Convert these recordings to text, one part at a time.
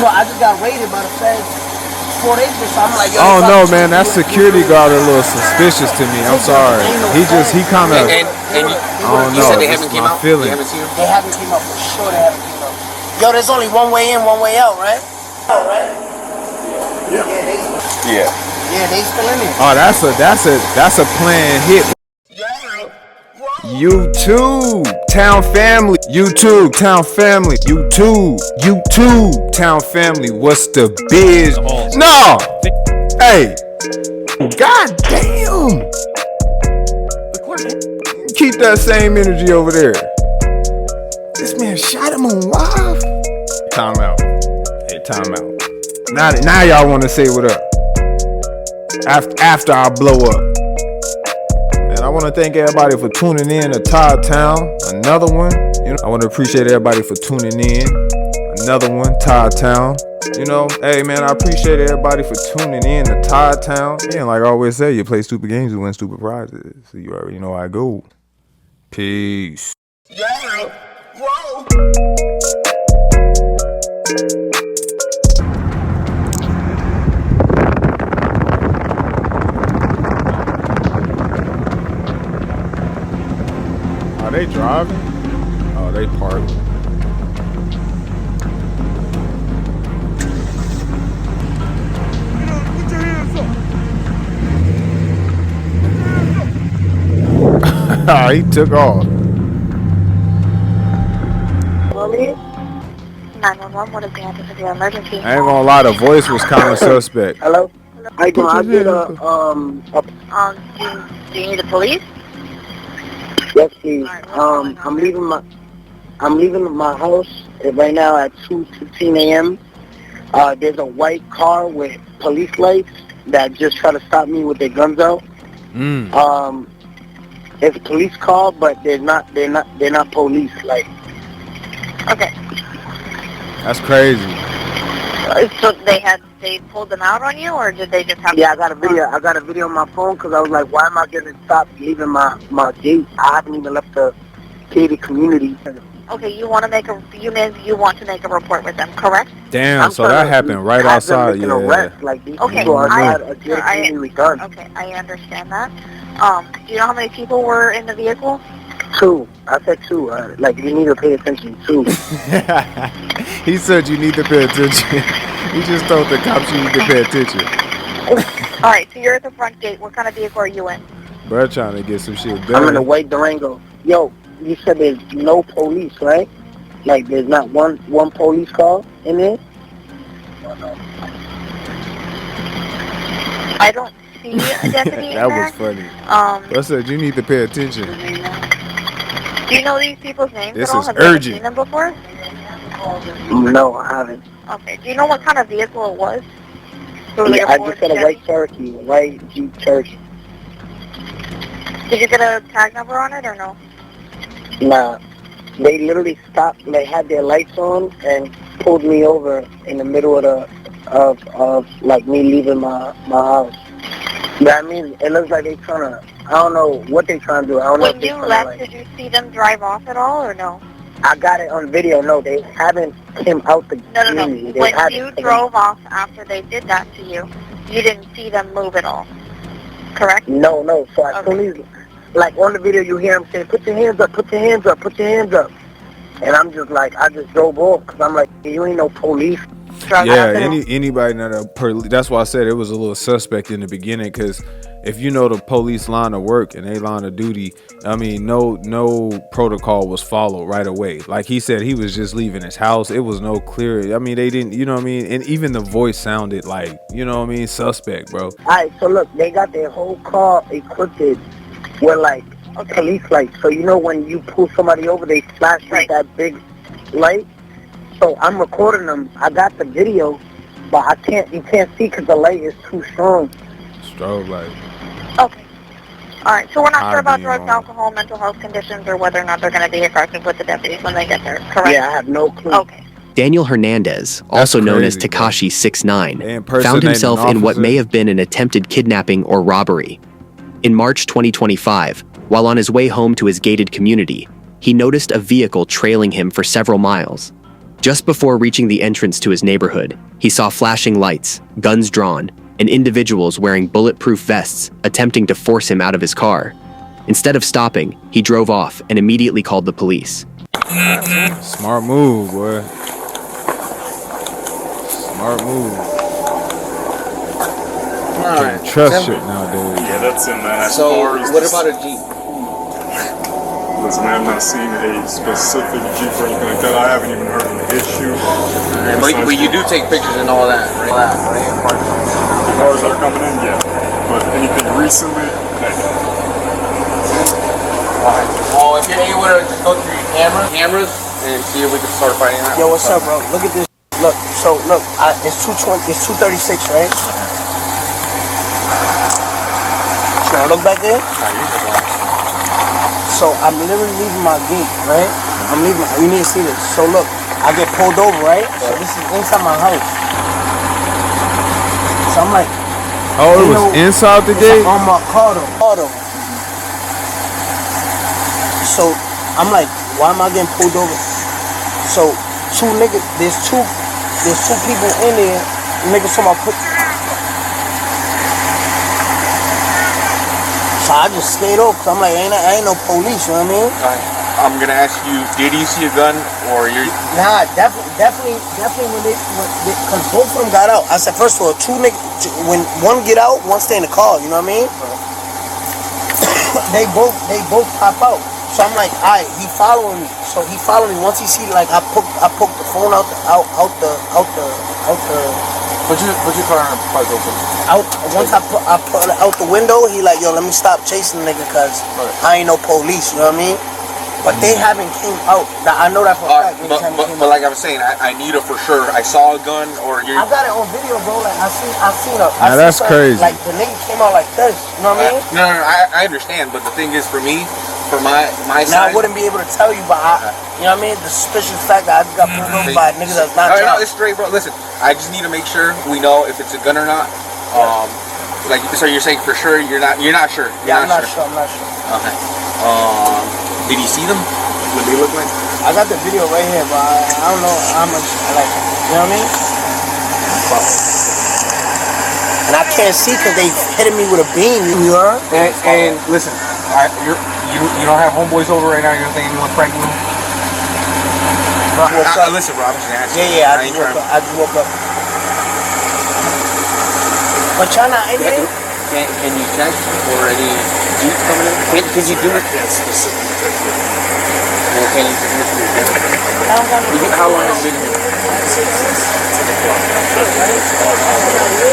know, I just got raided by the feds 4 days ago, so I'm like, yo. Oh no, man, that security guard a little suspicious to me. I'm sorry. He kind of. I don't know. You said they haven't came out. Feeling. You haven't seen them? They haven't came out for sure. They haven't came out. Yo, there's only one way in, one way out, right? Yeah. Yeah, they still in there. Oh, that's a planned hit. YouTube Town Family, YouTube Town Family, YouTube Town Family. What's the biz? No, hey, god damn. Keep that same energy over there. This man shot him on live. Time out. Hey, time out. Now y'all want to say what up? After I blow up. And I want to thank everybody for tuning in to Todd-Town. Another one. You know, I want to appreciate everybody for tuning in. Another one, Todd-Town. You know, hey man, I appreciate everybody for tuning in to Todd-Town. And like I always say, you play stupid games, you win stupid prizes. So you already know how I go. Peace. Yeah. Whoa. Are they driving? Oh, they parked. Put your hands up. He took off. 911, what is the address of your emergency? I ain't gonna lie, the voice was kind of suspect. Hello? I did Do you need the police? Yes, please. I'm leaving my house right now at 2:15 a.m. There's a white car with police lights that just try to stop me with their guns out. It's a police car, but they're not police. Like. Okay. That's crazy. So they pulled them out on you, or did they just have? Yeah, I got a video. I got a video on my phone because I was like, why am I getting stopped leaving my gate? I haven't even left the gated community. Okay, you want to make a report with them, correct? Damn, so that happened right outside. Yeah. Arrest. Like these Okay, people are not done. Okay, I understand that. Do you know how many people were in the vehicle? 2. I said 2. Like, you need to pay attention. 2. He said you need to pay attention. He just told the cops you need to pay attention. All right, so you're at the front gate. What kind of vehicle are you in? Bro, trying to get some shit done. I'm in a white Durango. Yo, you said there's no police, right? Like, there's not one police car in there? I don't see a deputy in That there. was funny. I said you need to pay attention. Do you know these people's names This at all? is Have you ever urgent. seen them before? No, I haven't. Okay. Do you know what kind of vehicle it was? I just said a white Cherokee, a white Jeep Cherokee. Did you get a tag number on it or no? Nah. They literally stopped, they had their lights on and pulled me over in the middle of like me leaving my house. But I mean, it looks like they trying to, I don't know what they trying to do. I don't know when you left, did you see them drive off at all or no? I got it on video. No, they haven't came out the community. No. When you drove off after they did that to you, you didn't see them move at all, correct? No. So I told like on the video you hear them saying, put your hands up, put your hands up, put your hands up. And I'm just like, I just drove off because I'm like, you ain't no police. Yeah, anybody that's why I said it was a little suspect in the beginning, because if you know the police line of work and they line of duty, I mean, no protocol was followed right away. Like he said, he was just leaving his house. It was no clear. I mean, they didn't, you know what I mean? And even the voice sounded like, you know what I mean, suspect, bro. All right, so look, they got their whole car equipped with like police lights. So you know when you pull somebody over, they flash like that big light. So I'm recording them. I got the video, but you can't see because the light is too strong. Strobe light. Okay. All right. So we're not sure about drugs, alcohol, mental health conditions, or whether or not they're going to be aggressive with the deputies when they get there. Correct? Yeah, I have no clue. Okay. Daniel Hernandez, also known as Tekashi 6Ix9Ine, found himself in what may have been an attempted kidnapping or robbery. In March 2025, while on his way home to his gated community, he noticed a vehicle trailing him for several miles. Just before reaching the entrance to his neighborhood, he saw flashing lights, guns drawn, and individuals wearing bulletproof vests attempting to force him out of his car. Instead of stopping, he drove off and immediately called the police. Smart move, boy. Smart move. Alright. Trust shit nowadays. Yeah, that's it, man. So, what about a Jeep? Listen, I have not seen a specific Jeep or anything like that. I haven't even heard of an issue. But you do take pictures and all that, right? The cars that are coming in, yeah. But anything recently, Alright. Oh, if you're able to just go through your cameras and see if we can start finding out. Yo, what's up, bro? Look at this. Look, so look, it's 220, it's 236, right? Should I look back there? So I'm literally leaving my gate, right? I'm leaving. You need to see this. So look, I get pulled over, right? So this is inside my house. So I'm like, oh, it was inside the gate? On my car though. So I'm like, why am I getting pulled over? So there's two people in there. Niggas told me I put. So I just stayed over. Cause I'm like, I ain't no police. You know what I mean? I'm gonna ask you, did you see a gun or you're? Nah, definitely when they, cause both of them got out. I said, first of all, when one get out, one stay in the car. You know what I mean? They both pop out. So I'm like, alright, he following me. So he followed me. Once he see, like, I poked the phone out the. Put your car parked open. Once I put it out the window, he like, yo, let me stop chasing the nigga, cause I ain't no police. You know what I mean? But they haven't came out. I know that for a fact. But like I was saying, I need it for sure. I saw a gun or you're. I got it on video, bro. Like I seen a. Now that's crazy. Like the nigga came out like this. You know what I mean? No, I understand. But the thing is, for me, for my side. Now I wouldn't be able to tell you, but you know what I mean? The suspicious fact that I just got pulled over by niggas that's not. No, it's straight, bro. Listen, I just need to make sure we know if it's a gun or not. Like, so you're saying for sure you're not sure. I'm not sure. Okay. Did you see them? What they look like? I got the video right here, but I don't know how much. Like, you know what I mean? And I can't see because they hitting me with a beam. You heard? And listen, you don't have homeboys over right now. You're saying you want to prank me? Listen, bro, I'm just asking. Yeah, I just woke up. But y'all not in here? Can you check for any Jeeps coming in? Can you do it? Can you how long has it been here?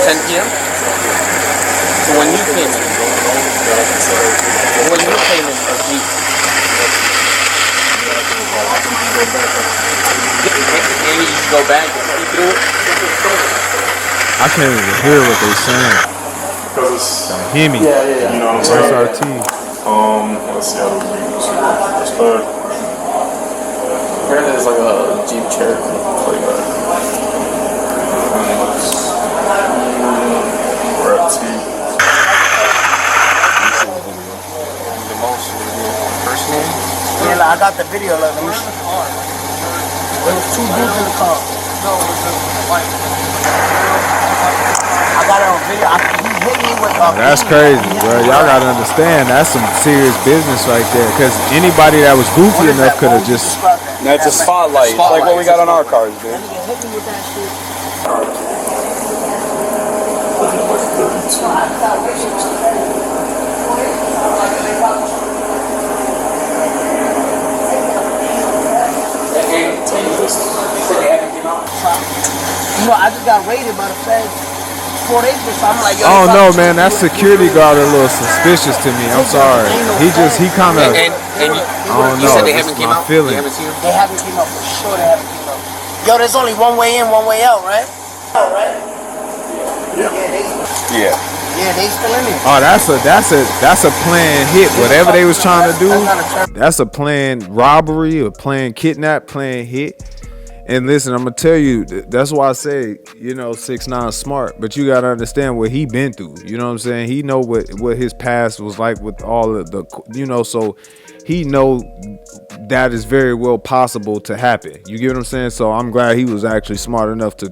10 p.m.? So when you came in, a Jeep, can you just go back and see through it? I can't even hear what they're saying. because it's Hear me. You know what I'm saying? SRT. Let's see how to use it. Apparently there's like a Jeep Cherokee. We're at T. The most personal. Yeah, like, I got the video. Like, let me see. There was two dudes in the car. I got it on video. He hit me with. That's crazy, bro. Y'all gotta understand. That's some serious business right there. Because anybody that was goofy enough could have just. That's a spotlight. It's like what we got on our cars, dude. Hit me with that shit. You know, I just got raided by the feds 4 days ago, so I'm like, yo. Oh no, man, that security guard a little suspicious to me. I'm sorry. He kind of. And I don't you know. said they haven't came out? Feeling. You haven't seen them? They haven't came out for sure. They haven't came out. Yo, there's only one way in, one way out, right? Yeah. Yeah, they still in there. Oh, that's a planned hit. Whatever they was trying to do, that's a planned robbery, or planned kidnap, planned hit. And listen, I'm gonna tell you, that's why I say, you know, 6ix9ine smart, but you gotta understand what he been through. You know what I'm saying? He know what his past was like with all of the, you know, so he know that is very well possible to happen. You get what I'm saying? So I'm glad he was actually smart enough to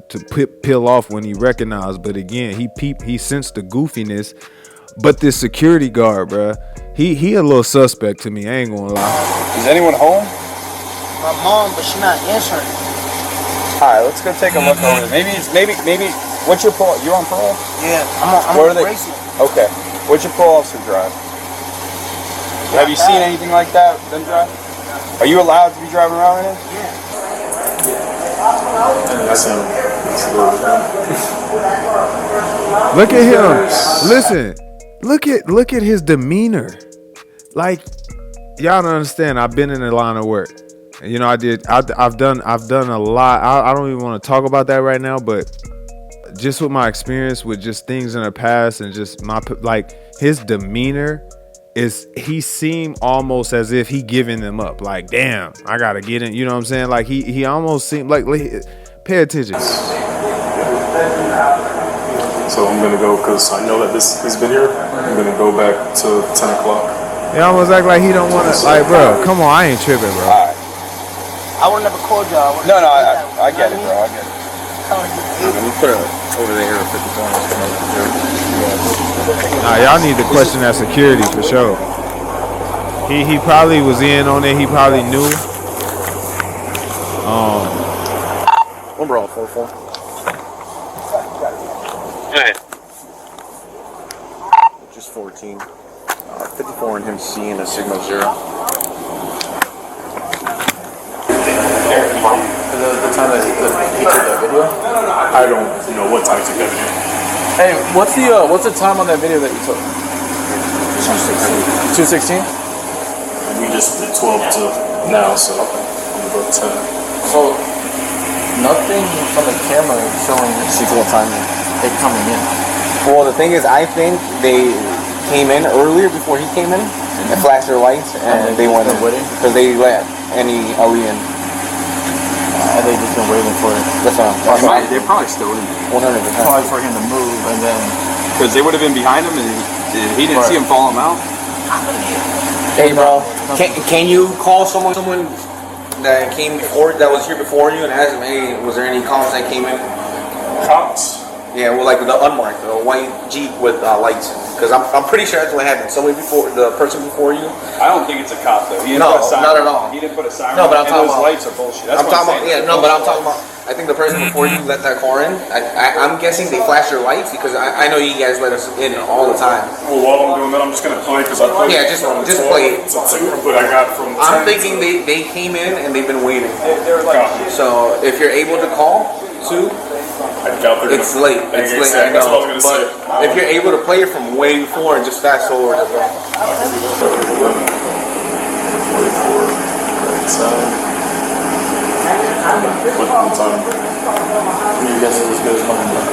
peel off when he recognized. But again, he sensed the goofiness. But this security guard, bruh, he a little suspect to me. I ain't gonna lie. Is anyone home? My mom, but she's not answering. All right, let's go take a look over there. Maybe. What's your parole? You on parole? Yeah, I'm on bracelet. Okay. What's your parole officer drive? Have you seen anything like that? Them drive? Are you allowed to be driving around in it? Yeah. That's him. Look at him. Listen. Look at his demeanor. Like, y'all don't understand. I've been in the line of work. You know, I've done a lot. I don't even want to talk about that right now, but just with my experience with just things in the past and just my, like, his demeanor is, he seemed almost as if he giving them up. Like, damn, I gotta get in. You know what I'm saying? Like, he almost seemed like pay attention. So I'm gonna go, because I know that he's been here. I'm gonna go back to 10 o'clock. He almost act like he don't want to, like, bro, come on, I ain't tripping, bro. All right. I would never called y'all. No, I get it, bro. I get it. Let me put it over there at 54. Nah, y'all need to question that security for sure. He probably was in on it. He probably knew. Number all 44. Hey. Just 14. 54 and him seeing a signal 0. The time that he took that video? I don't know what time to get here. Hey, what's the time on that video that you took? 2:16. 2:16? We just did 12 to now, so I'm gonna go 10. So nothing from the camera showing sequel timing. They coming in. Well, the thing is, I think they came in earlier before he came in and flashed their lights, and they went in because they let any Ali in. And they just been waiting for it. That's what They're probably still in. 100%. Probably for him to move, and then Because they would have been behind him, and he didn't see him follow him out. Hey, bro. Can you call someone that came before, that was here before you, and ask them, hey, was there any calls that came in? Cops? Yeah, well, like the unmarked, the white Jeep with lights. Because I'm pretty sure that's what happened. Somebody before, the person before you. I don't think it's a cop though. He didn't No, put a siren. not at all. He didn't put a siren. No, but I'm and talking those about. lights are bullshit. That's I'm what talking about. Yeah, no, but I'm talking about. I think the person before you let that car in. I'm guessing they flashed their lights because I know you guys let us in all the time. Well, while I'm doing that, I'm just gonna play because I played. Yeah, just play it. It's a ticket that I got from. I'm thinking they came in and they've been waiting. Copy. So if you're able to call too. I doubt they're It's late. It's late. I That's know. what I was gonna But say. if you're able to play it from way before and just fast forward as well.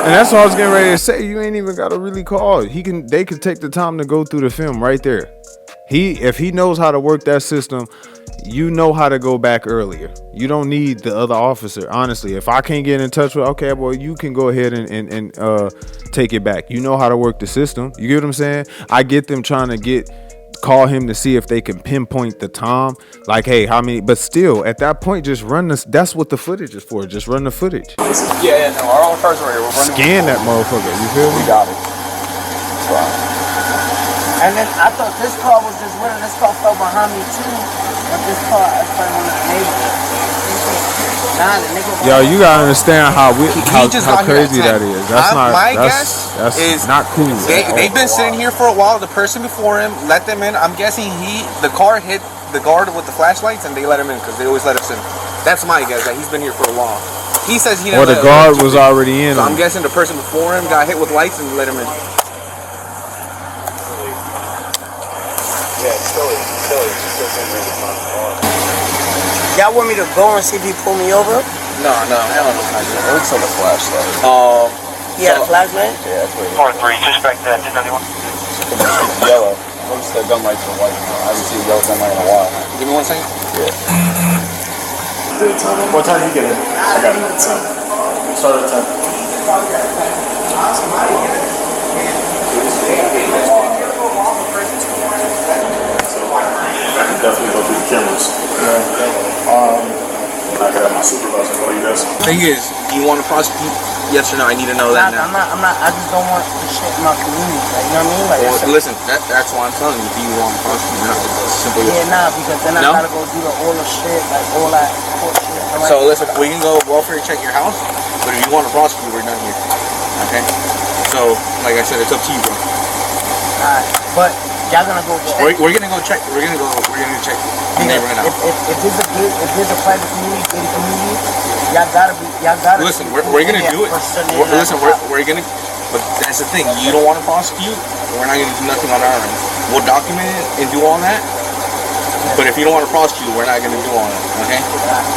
And that's what I was getting ready to say. You ain't even gotta really call. They could take the time to go through the film right there. If he knows how to work that system, you know how to go back earlier. You don't need the other officer. Honestly, if I can't get in touch with, okay, boy, you can go ahead and take it back. You know how to work the system. You get what I'm saying? I get them trying to call him to see if they can pinpoint the time. Like, hey, how many? But still, at that point, just run this. That's what the footage is for. Just run the footage. Yeah, no, our own cars are here. We're running. Scan that motherfucker. You feel me? We got it. That's right. And then I thought this car was just winning. This car fell behind me too. But this car, I found one of the neighbors. Nah, the nigga. Yo, you gotta understand how just got here at crazy 10. that is. That's My guess that's is not cool. They've been sitting here for a while. The person before him let them in. I'm guessing the car hit the guard with the flashlights and they let him in because they always let us in. That's my guess, that he's been here for a while. He says he didn't. Or the guard was already in. So I'm guessing the person before him got hit with lights and let him in. Yeah, it's still Y'all want me to go and see if he pull me over? No, hell no. It looks like a flashlight. He had a flashlight? Yeah, that's what it is. 4-3, suspect 1091. It's yellow. Once the gun lights are white, I haven't seen a yellow gun light in a while. Give me 1 second. Yeah. What time did you get in? I got in at 10. Started at 10. So I can definitely go through the cameras. I could have my supervisor call you guys. Thing is, do you want to prosecute? Yes or no? I need to know that now. I'm not. I just don't want the shit in my community. Like, you know what I mean? Like, Well, listen, that's why I'm telling you. Do you want to prosecute? Not simply. yeah, nah, because then I No? gotta go do all the shit, like all that court shit. I'm like, So listen, we can go welfare check your house, but if you want to prosecute, we're done here. Okay? So, like I said, it's up to you, bro. alright, but y'all gonna go check. We're gonna go check. We're gonna check the neighborhood house. If there's a private community, gated community, y'all gotta. Listen, we're gonna do it. We're gonna. But that's the thing. You don't want to prosecute. We're not gonna do nothing on our end. We'll document it and do all that. But if you don't want to prosecute, we're not gonna do all that. Okay?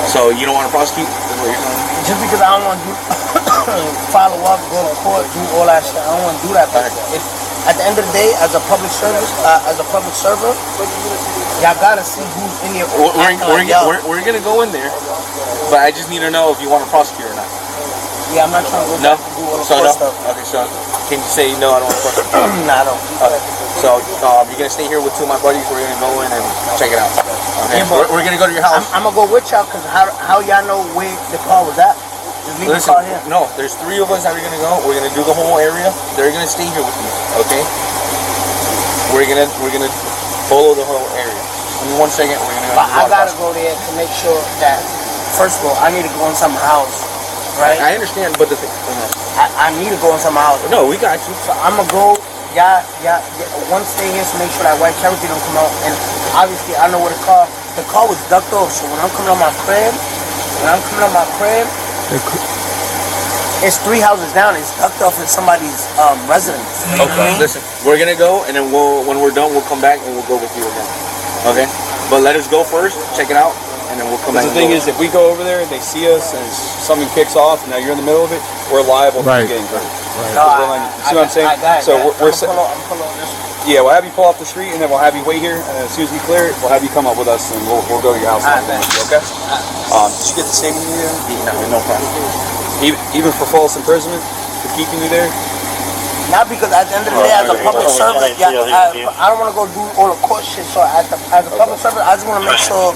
So you don't want to prosecute? Is what you're telling me? Just because I don't want to do follow up, go to court, do all that shit, I don't want to do that. But if, at the end of the day, as a public server, y'all gotta see who's in here. We're gonna go in there, but I just need to know if you want to prosecute or not. Yeah, I'm not trying to go No? back and do all the So court no? stuff. Okay, so can you say no, I don't want to prosecute? Nah, I don't. Okay. So you're gonna stay here with two of my buddies. We're gonna go in and check it out. Okay. Yeah, but we're gonna go to your house. I'm gonna go with y'all because how y'all know where the car was at? Just leave Listen, the car here. no, there's three of us that are gonna go. We're gonna do the whole area. They're gonna stay here with you. Okay. We're gonna follow the whole area. Give me 1 second. We're gonna. But I gotta go there to make sure that first of all I need to go in some house, right? I understand, but the thing. I need to go in some house. No, we got you. So I'm gonna go. Y'all, one stay here to make sure that white Cherokee don't come out. And obviously, I know where the car was ducked off. So when I'm coming on my crib, it's 3 houses down. It's ducked off in somebody's residence. Okay. Listen, we're gonna go, and then when we're done, we'll come back and we'll go with you again. Okay. But let us go first, check it out, and then we'll come back. The thing is, if we go over there, they see us, and something kicks off, and now you're in the middle of it, we're liable for getting hurt. Right. No, You see what I'm saying? So I'm we're pull on this. yeah, we'll have you pull off the street, and then we'll have you wait here, and then as soon as we clear it, we'll have you come up with us, and we'll go to your house. Alright, man. Okay? Did you get the same in here? No problem. Even for false imprisonment, for keeping you there? Not because at the end of the day, as a public servant, I don't want to go do all the court shit. So as a public servant, I just want to make sure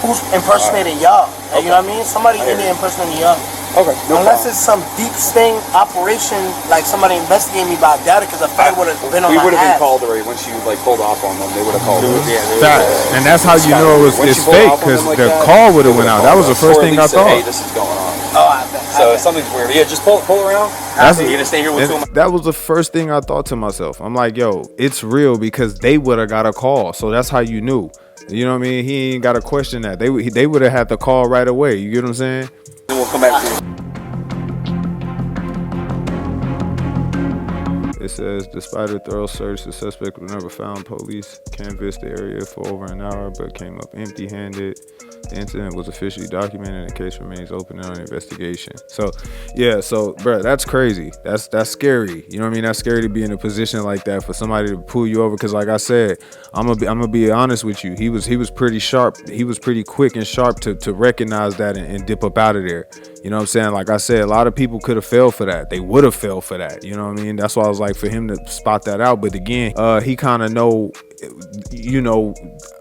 who's impersonating y'all. You know what I mean? Somebody in there impersonating y'all. Okay. Unless it's some deep sting operation, like somebody investigating me, but I doubt it because the fight would have been on my ass. We would have been called already once you pulled off on them. They would have called us. Facts. And that's how you know it's fake, because the call would have went out. That was the first thing I thought. Hey, this is going on. Oh, I bet. So something's weird. Yeah, just pull around. You're gonna stay here with two. That was the first thing I thought to myself. I'm like, yo, it's real, because they would have got a call. So that's how you knew. You know what I mean? He ain't got to question that. They would have had the call right away. You get what I'm saying? Then we'll come back to you. It says, despite a thorough search, the suspect was never found. Police canvassed the area for over an hour, but came up empty-handed. The incident was officially documented, and the case remains open and under investigation. So, yeah, bro, that's crazy. That's scary. You know what I mean? That's scary to be in a position like that for somebody to pull you over. Because, like I said, I'm gonna be honest with you. He was pretty sharp. He was pretty quick and sharp to recognize that and dip up out of there. You know what I'm saying? Like I said, a lot of people could have failed for that. They would have failed for that. You know what I mean? That's why I was like, for him to spot that out. But again, he kind of know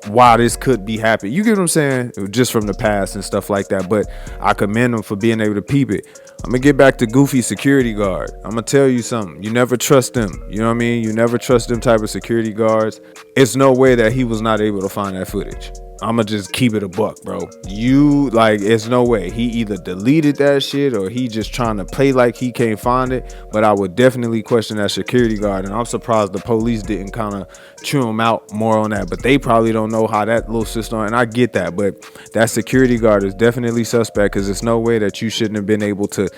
why this could be happening. You get what I'm saying? Just from the past and stuff like that. But I commend him for being able to peep it. I'm gonna get back to Goofy security guard. I'm gonna tell you something. You never trust them. You know what I mean? You never trust them type of security guards. It's no way that he was not able to find that footage. I'ma just keep it a buck, bro. It's no way. He either deleted that shit or he just trying to play like he can't find it. But I would definitely question that security guard, and I'm surprised the police didn't kind of chew him out more on that. But they probably don't know how that little system, and I get that. But that security guard is definitely suspect, because there's no way that you shouldn't have been able to.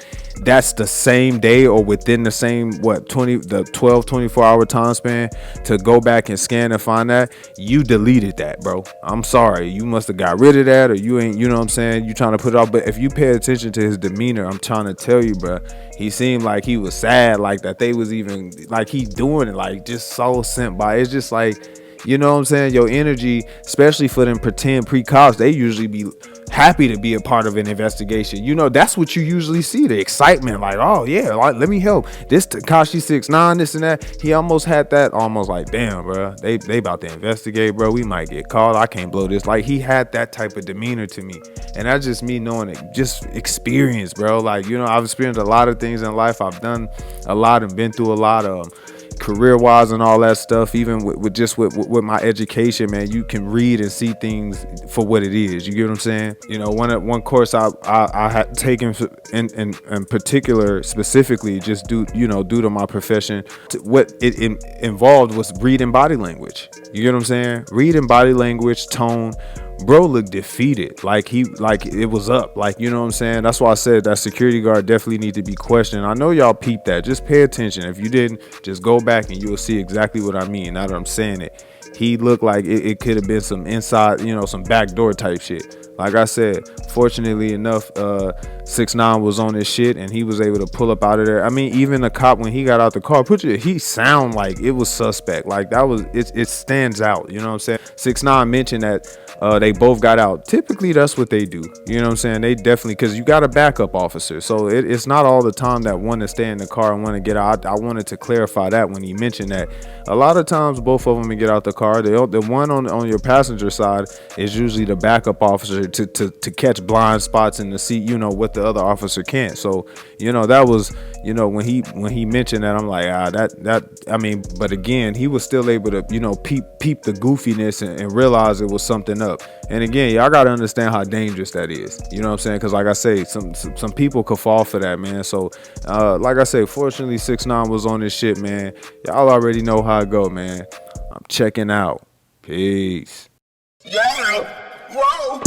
That's the same day or within the same 24-hour time span to go back and scan and find that. You deleted that, bro. I'm sorry. You must have got rid of that, or you ain't, you know what I'm saying? You trying to put it off. But if you pay attention to his demeanor, I'm trying to tell you, bro, he seemed like he was sad, like that they was even, like he doing it, like just so sent by. It's just like, you know what I'm saying? Your energy, especially for them pretend pre-cops, they usually be happy to be a part of an investigation. You know, that's what you usually see, the excitement, like, oh yeah, like, let me help. This Tekashi 6ix9ine, this and that. He almost had that, almost like, damn, bro, they about to investigate, bro. We might get caught. I can't blow this. Like, he had that type of demeanor to me, and that's just me knowing it, just experience, bro. Like, you know, I've experienced a lot of things in life. I've done a lot and been through a lot of career-wise and all that stuff. Even with my education, man, you can read and see things for what it is. You get what I'm saying? You know, one course I had taken in particular, specifically, just due to my profession, what it involved was reading body language. You get what I'm saying? Reading body language, tone. Bro looked defeated, like it was up, like, you know what I'm saying? That's why I said that security guard definitely need to be questioned. I know y'all peeped that. Just pay attention. If you didn't, just go back and you'll see exactly what I mean. Now that I'm saying it, he looked like it could have been some inside, you know, some backdoor type shit. Like I said, fortunately enough, 6ix9ine was on his shit and he was able to pull up out of there. I mean, even the cop, when he got out the car, he sound like it was suspect. Like, that was, it stands out. You know what I'm saying? 6ix9ine mentioned that they both got out. Typically, that's what they do. You know what I'm saying? They definitely, because you got a backup officer. So it's not all the time that one to stay in the car and one to get out. I wanted to clarify that when he mentioned that. A lot of times, both of them get out the car. The one on your passenger side is usually the backup officer to catch blind spots and to see, you know, what the other officer can't. So, you know, that was, you know, when he mentioned that, I'm like, I mean, but again, he was still able to, you know, peep the goofiness and realize it was something up. And again, y'all gotta understand how dangerous that is. You know what I'm saying? Because like I say, some people could fall for that, man. So like I say, fortunately 6ix9ine was on this shit, man. Y'all already know how it go, man. I'm checking out. Peace. Yeah. Whoa.